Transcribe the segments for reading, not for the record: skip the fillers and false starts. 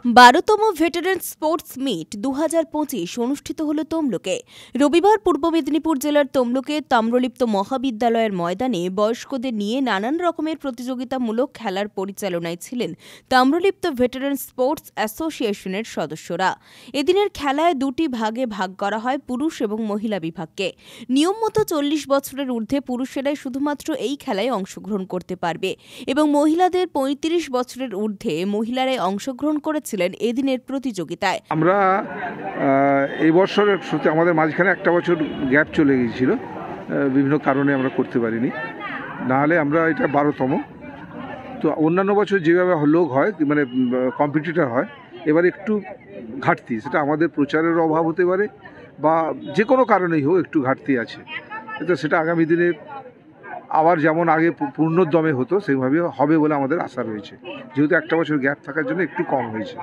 12তম veteran sports meet 2025 অনুষ্ঠিত হল তমলুকে। রবিবার পূর্ব মেদিনীপুর জেলার তমলুকে তাম্রলিপ্ত মহাবিদ্যালয়ের ময়দানে বয়স্কদের নিয়ে নানান রকমের প্রতিযোগিতামূলক খেলার পরিচালনায় ছিলেন তাম্রলিপ্ত ভেটারেন স্পোর্টস অ্যাসোসিয়েশনের সদস্যরা। এদিনের খেলায় দুটি ভাগে ভাগ করা হয় পুরুষ এবং মহিলা বিভাগকে। নিয়ম মতো 40 বছরের ঊর্ধ্বে পুরুষেরাই শুধুমাত্র এই খেলায় অংশগ্রহণ করতে পারবে এবং মহিলাদের 35 বছরের ঊর্ধ্বে মহিলারাই অংশগ্রহণ করেছিলেন এদিনের প্রতিযোগিতায়। আমরা এই বছরের শুরুতে আমাদের মাঝখানে একটা বছর গ্যাপ চলে গিয়েছিল, বিভিন্ন কারণে আমরা করতে পারিনি, নাহলে আমরা এটা 12তম। তো অন্যান্য বছর যেভাবে লোক হয় মানে কম্পিটিটর হয়, এবার একটু ঘাটতি, সেটা আমাদের প্রচারের অভাব হতে পারে বা যে কোনো কারণেই হোক একটু ঘাটতি আছে। তো সেটা আগামী দিনে আবার যেমন আগে পূর্ণোদ্যমে হতো সেইভাবে হবে বলে আমাদের আশা রয়েছে, যেহেতু একটা বছর গ্যাপ থাকার জন্য একটু কম হয়েছে।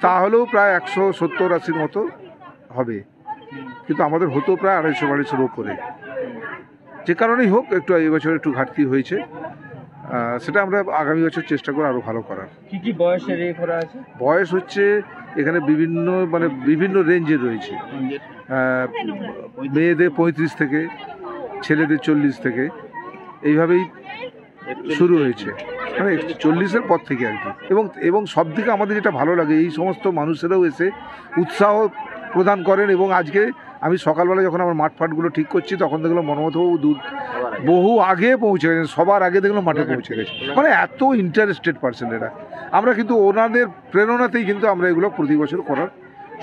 তাহলেও প্রায় 170-80 মতো হবে, কিন্তু আমাদের হতো প্রায় 250-250-এর ওপরে। যে কারণেই হোক একটু এই বছর একটু ঘাটতি হয়েছে, সেটা আমরা আগামী বছর চেষ্টা করে আরও ভালো করার। কি বয়সের করা আছে? বয়স হচ্ছে এখানে বিভিন্ন রেঞ্জের রয়েছে। মেয়েদের 35 থেকে, ছেলেদের 40 থেকে, এইভাবেই শুরু হয়েছে, মানে 40-এর পর থেকে আর কি। এবং সব থেকে আমাদের যেটা ভালো লাগে, এই সমস্ত মানুষেরাও এসে উৎসাহ প্রদান করেন। এবং আজকে আমি সকালবেলা যখন আমার মাঠগুলো ঠিক করছি, তখন দেখলাম মনমতবাবু বহু আগে পৌঁছে গেছেন, সবার আগে দেখলাম মাঠে পৌঁছে গেছে। মানে এত ইন্টারেস্টেড পার্সন এরা। আমরা কিন্তু ওনাদের প্রেরণাতেই কিন্তু আমরা এগুলো প্রতি বছর করার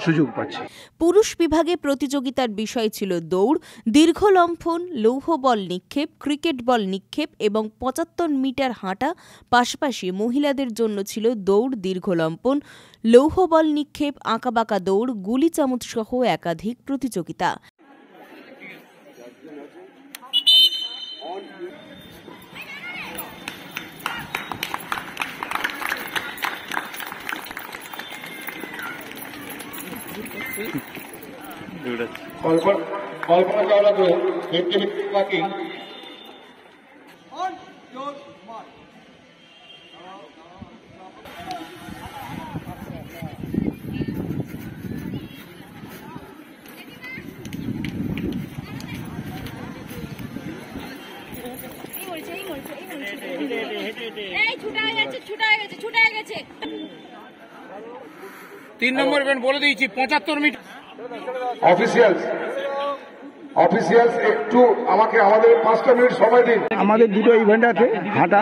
সুযোগ পাচ্ছি। পুরুষ বিভাগে প্রতিযোগিতার বিষয় ছিল দৌড়, দীর্ঘ লম্ফন, লৌহ বল নিক্ষেপ, ক্রিকেট বল নিক্ষেপ এবং 75 মিটার হাঁটা। পাশাপাশি মহিলাদের জন্য ছিল দৌড়, দীর্ঘ লম্ফন, লৌহ বল নিক্ষেপ, আঁকাবাঁকা দৌড়, গুলি চামচ সহ একাধিক প্রতিযোগিতা। কল্পনা চাওলা को 50 পার্কিং ছুটা হয়ে গেছে 3 নম্বর ইভেন্ট বলে দিয়েছি 75 মিটার। অফিসিয়ালস একটু আমাদের 5টা মিনিট সময় দিন। আমাদের দুটো ইভেন্ট আছে, হাঁটা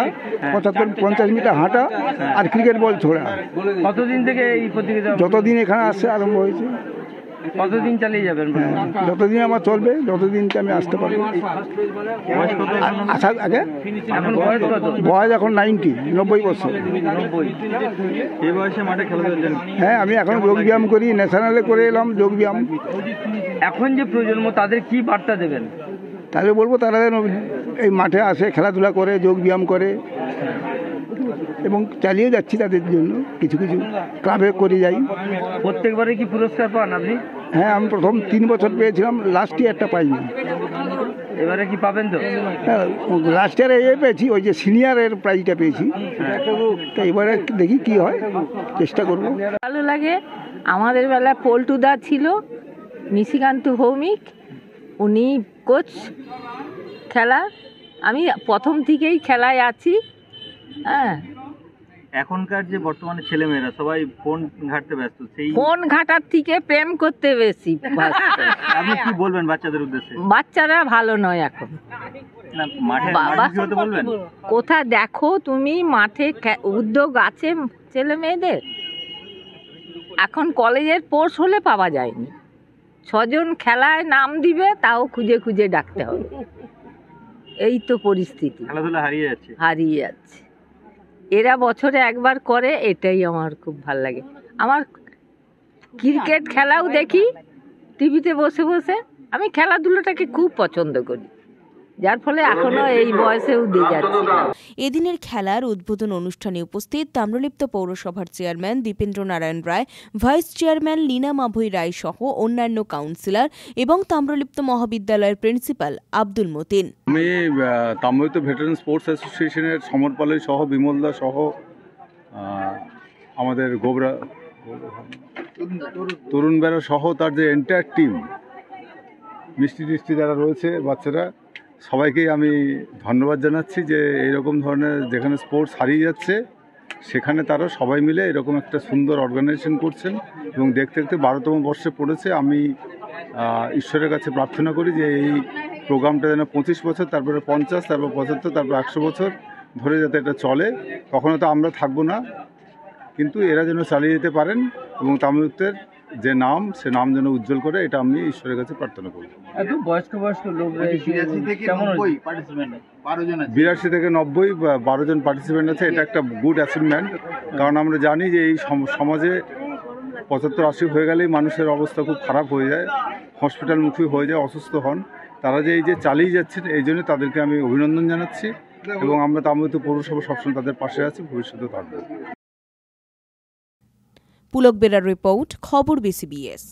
50 মিটার হাঁটা আর ক্রিকেট বল ছোড়া। কতদিন থেকে এই প্রতিযোগিতা? যতদিন এখানে আসছে আরম্ভ হয়েছে। কতদিন চালিয়ে যাবেন? যতদিন আমার চলবে, যতদিন আমি আসতে পারবো। আসার আগে এখন বয়স কত? বয়স এখন 90 বছর। 90 এই বয়সে মাঠে খেলা করছেন? হ্যাঁ, আমি এখন যোগ ব্যায়াম করি, ন্যাশনালে করে এলাম যোগ ব্যায়াম। এখন যে প্রজন্ম, তাদের কি বার্তা দেবেন? তাহলে বলবো তারা যেন এই মাঠে আসে, খেলাধুলা করে, যোগ ব্যায়াম করে, এবং চালিয়ে যাচ্ছি তাদের জন্য। কিছু ক্লাবে করে যাই। প্রত্যেকবারে কি পুরস্কার পান আপনি? হ্যাঁ, আমি প্রথম 3 বছর পেয়েছিলাম, লাস্ট ইয়ারটা পাইনি। এবারে কি পাবেন তো? হ্যাঁ, লাস্ট ইয়ারে পেয়েছি, ওই যে সিনিয়রের প্রাইজটা পেয়েছি। তো এবারে দেখি কি হয়, চেষ্টা করব। ভালো লাগে। আমাদের বেলা পল্টুদা ছিল, নিশিকান্ত ভৌমিক, উনি কোচ খেলা। আমি প্রথম থেকেই খেলায় আছি। হ্যাঁ, এখনকার যে বর্তমানে ছেলেমেয়েরা সবাই ফোন ঘাঁটতে ব্যস্ত, সেই ফোন ঘাটার থেকে প্রেম করতে বেশি। আপনি কি বলবেন বাচ্চাদের উদ্দেশ্যে? বাচ্চারা ভালো নয় এখন। না, মাঠে কি হতে বলবেন? কোথা দেখো তুমি মাঠে উদ্যোগ আছে ছেলে মেয়েদের। এখন কলেজের কোর্স হলে পাওয়া যায়নি। 6 জন খেলায় নাম দিবে, তাও খুঁজে ডাকতে হবে। এই তো পরিস্থিতি, খেলাধুলা হারিয়ে যাচ্ছে। এরা বছরে একবার করে, এটাই আমার খুব ভালো লাগে। আমার ক্রিকেট খেলাও দেখি টিভিতে বসে। আমি খেলাধুলাটাকে খুব পছন্দ করি, যার ফলে এখনো এই বয়সেও দিয়ে যাচ্ছি। এদিনের খেলার উদ্বোধন অনুষ্ঠানে উপস্থিত তাম্রলিপ্ত পৌরসভার chairman Dipendra Narayan Roy, vice chairman Leena Mavai রায় সহ অন্যান্য কাউন্সিলর এবং তাম্রলিপ্ত মহাবিদ্যালয়ের প্রিন্সিপাল আব্দুল মতিন। আমি তাম্রলিপ্ত ভেটারেন স্পোর্টস অ্যাসোসিয়েশনের সমর পালের সহ বিমলদা সহ আমাদের গোবরা তরুণ বেড়া সহ তার যে এন্টায়ার টিম, মিষ্টি টিষ্টি যারা রয়েছে বাচ্চারা, সবাইকেই আমি ধন্যবাদ জানাচ্ছি যে এইরকম ধরনের যেখানে স্পোর্টস হারিয়ে যাচ্ছে সেখানে তারা সবাই মিলে এরকম একটা সুন্দর অর্গানাইজেশন করছেন এবং দেখতে দেখতে 12তম বর্ষে পড়েছে। আমি ঈশ্বরের কাছে প্রার্থনা করি যে এই প্রোগ্রামটা যেন 25 বছর, তারপরে 50, তারপর 75, তারপর 100 বছর ধরে যাতে এটা চলে। কখনো তো আমরা থাকবো না, কিন্তু এরা যেন চালিয়ে যেতে পারেন এবং তামিলনাড়ুর যে নাম, সে নাম যেন উজ্জ্বল করে, এটা আমি ঈশ্বরের কাছে প্রার্থনা করি। এত বয়স্ক লোক 82 থেকে 90 পার্টিসিপেন্ট, 12 জন আছে। 82 থেকে 90 12 জন পার্টিসিপেন্ট আছে। এটা একটা গুড অ্যাচিভমেন্ট, কারণ আমরা জানি যে এই সমাজে 75-80 হয়ে গেলেই মানুষের অবস্থা খুব খারাপ হয়ে যায়, হসপিটালমুখী হয়ে যায়, অসুস্থ হন। তারা যে এই যে চালিয়ে যাচ্ছেন, এই জন্য তাদেরকে আমি অভিনন্দন জানাচ্ছি এবং আমরা তামিলনাড়ু পৌরসভা সবসময় তাদের পাশে আছি, ভবিষ্যতে থাকবো। পুলক বেরার রিপোর্ট, খবর BCBS।